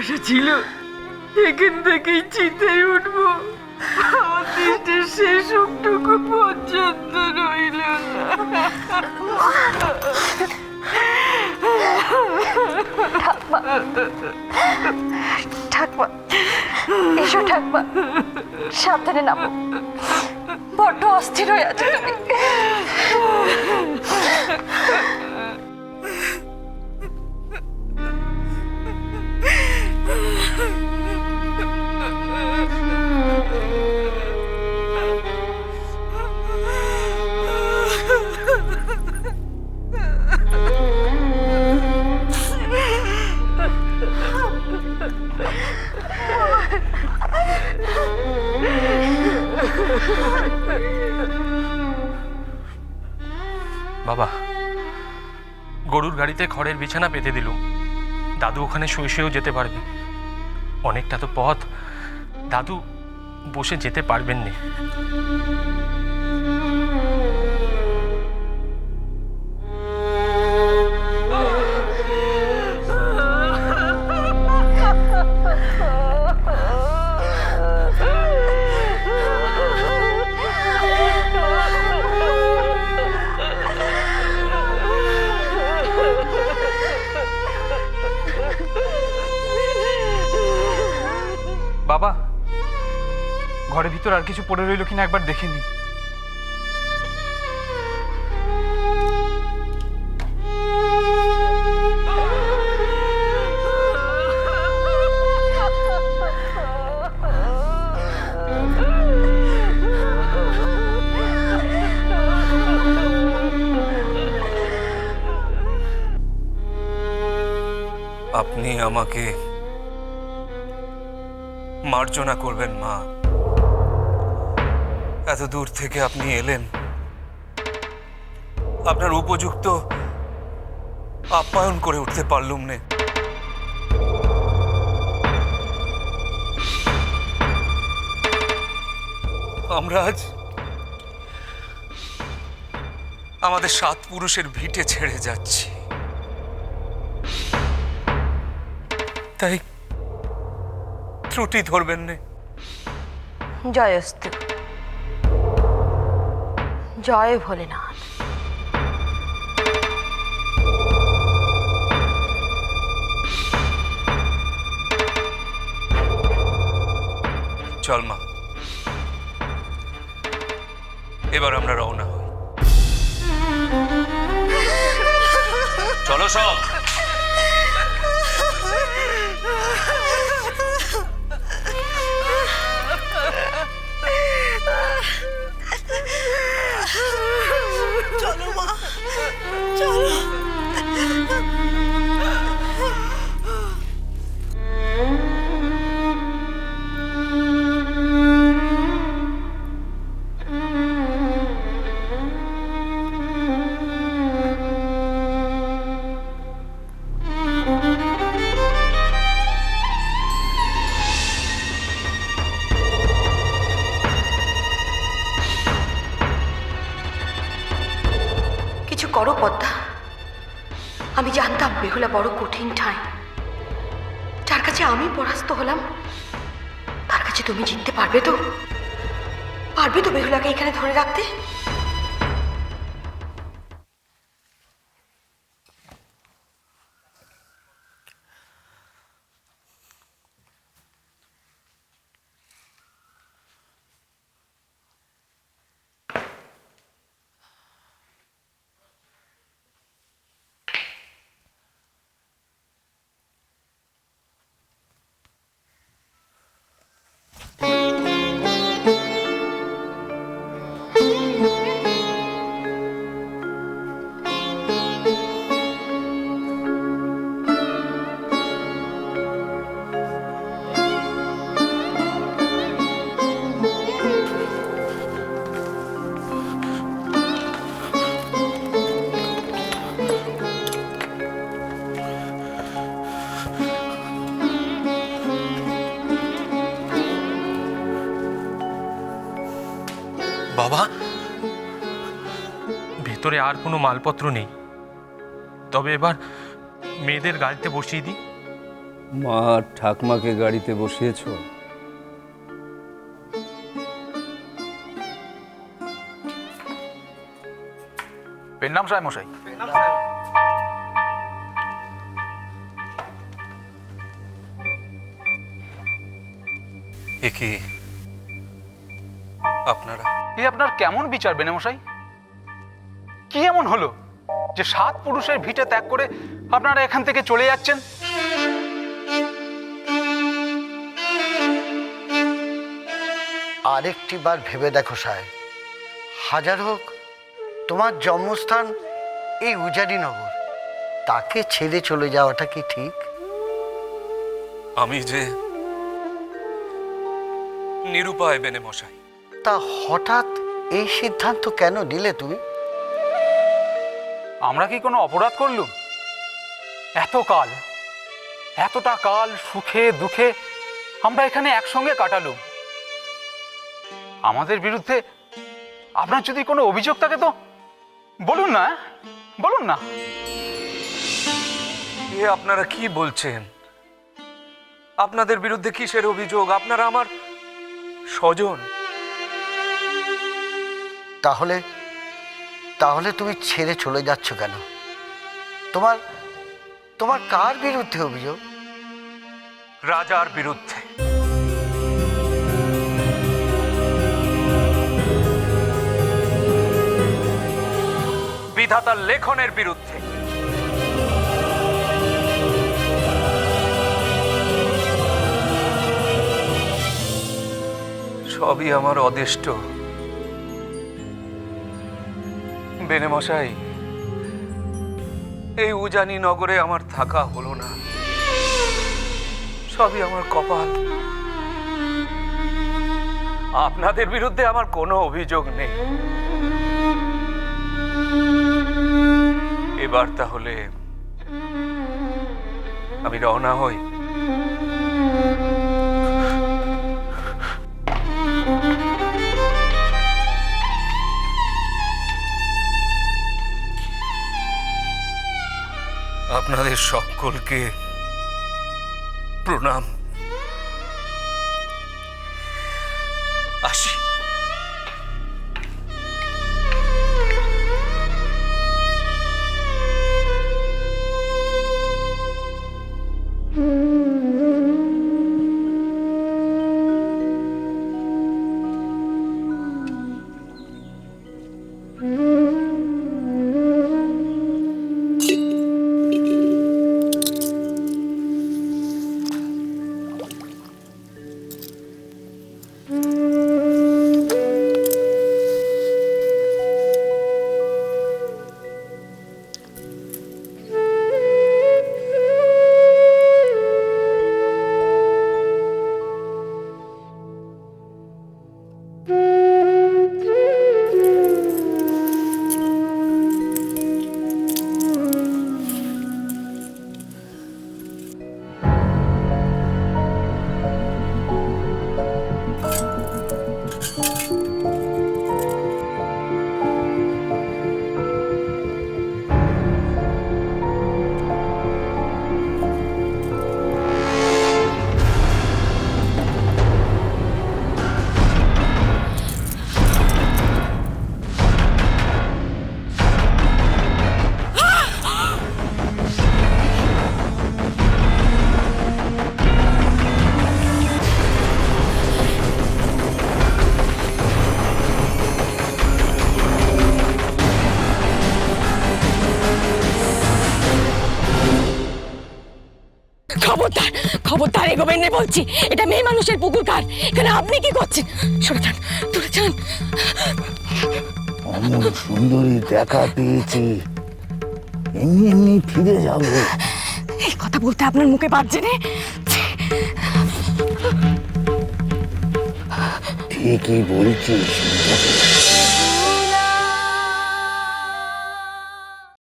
আশা ছিল এখান থেকেই চিতায় উঠবো, আমার দৃষ্টির শেষ সুখটুকু পর্যন্ত রইল না। ঠাকমা, এসো ঠাকমা, সাবধানে নামো, বড্ড অস্থির হয়ে আছো তুমি। বাবা, গরুর গাড়িতে খড়ের বিছানা পেতে দিলুম, দাদু ওখানে শুয়ে শুয়েও যেতে পারবে। অনেকটা তো পথ, দাদু বসে যেতে পারবেন না। বাবা, ঘরের ভিতর আর কিছু পড়ে রইল কিনা একবার দেখে নি। আপনি আমাকে মার্জনা করবেন মা, এত দূর থেকে আপনি এলেন, আপনার উপযুক্ত আপ্যায়ন করে উঠতে পারলুম না। আমরা আজ আমাদের 7 পুরুষের ভিটে ছেড়ে যাচ্ছি, তাই ত্রুটি ধরবেন না। জয়স্তু, জয় ভোলেনাথ। চল মা, এবার আমরা রওনা হই। চলো সব। চলো মা, চলো। কিছু করো পদ্মা, আমি জানতাম বেহুলা বড় কঠিন ঠাঁই। যার কাছে আমি পরাস্ত হলাম, তার কাছে তুমি জিততে পারবে তো? পারবে তো বেহুলাকে এখানে ধরে রাখতে? বাবা, ভেতরে আর কোনো মালপত্র নেই, তবে এবার মেয়েদের গাড়িতে বসিয়ে দিই। মা আর ঠাকমাকে গাড়িতে বসিয়েছো? পেন্নাম সাহেব মশাই। এ কি আপনারা? এই আপনার কেমন বিচার বেনে মশাই? কি এমন হলো যে 7 পুরুষের ভিটে ত্যাগ করে আপনারা এখান থেকে চলে যাচ্ছেন? আরেকটি বার ভেবে দেখো সাহেব, হাজার হোক তোমার জন্মস্থান এই উজানিনগর, তাকে ছেড়ে চলে যাওয়াটা কি ঠিক? আমি যে নিরুপায় বেনে মশাই। তা হঠাৎ এই সিদ্ধান্ত কেন নিলে তুমি? আমরা কি কোনো অপরাধ করলুম? এতটা কাল সুখে দুঃখে আমরা এখানে একসঙ্গে কাটালুম। আমাদের বিরুদ্ধে আপনার যদি কোনো অভিযোগ থাকে তো বলুন না, বলুন না। এ আপনারা কি বলছেন? আপনাদের বিরুদ্ধে কিসের অভিযোগ? আপনারা আমার স্বজন। তাহলে তাহলে তুমি ছেড়ে চলে যাচ্ছ কেন? তোমার তোমার কার বিরুদ্ধে অভিযোগ? রাজার বিরুদ্ধে। বিধাতার লেখনের বিরুদ্ধে। সবই আমার অদেষ্ট বেনে মশাই। এই উজানি নগরে আমার থাকা হলো না, সবই আমার কপাল। আপনাদের বিরুদ্ধে আমার কোনো অভিযোগ নেই। এবার তাহলে আমি রওনা হই। আপনাদের সকলকে প্রণাম। আসি। খবরদার, খবরদার এগোবেন না বলছি। এটা মেয়ে মানুষের পুকুর ঘাট, এখানে আপনি কি করছেন? সরে যান, দূরে যান। অমন সুন্দরী দেখা পেয়েছি, এমনি এমনি ফিরে যাবো? এই কথা বলতে আপনার মুখে বাজছে না? ঠিকই বলছিস।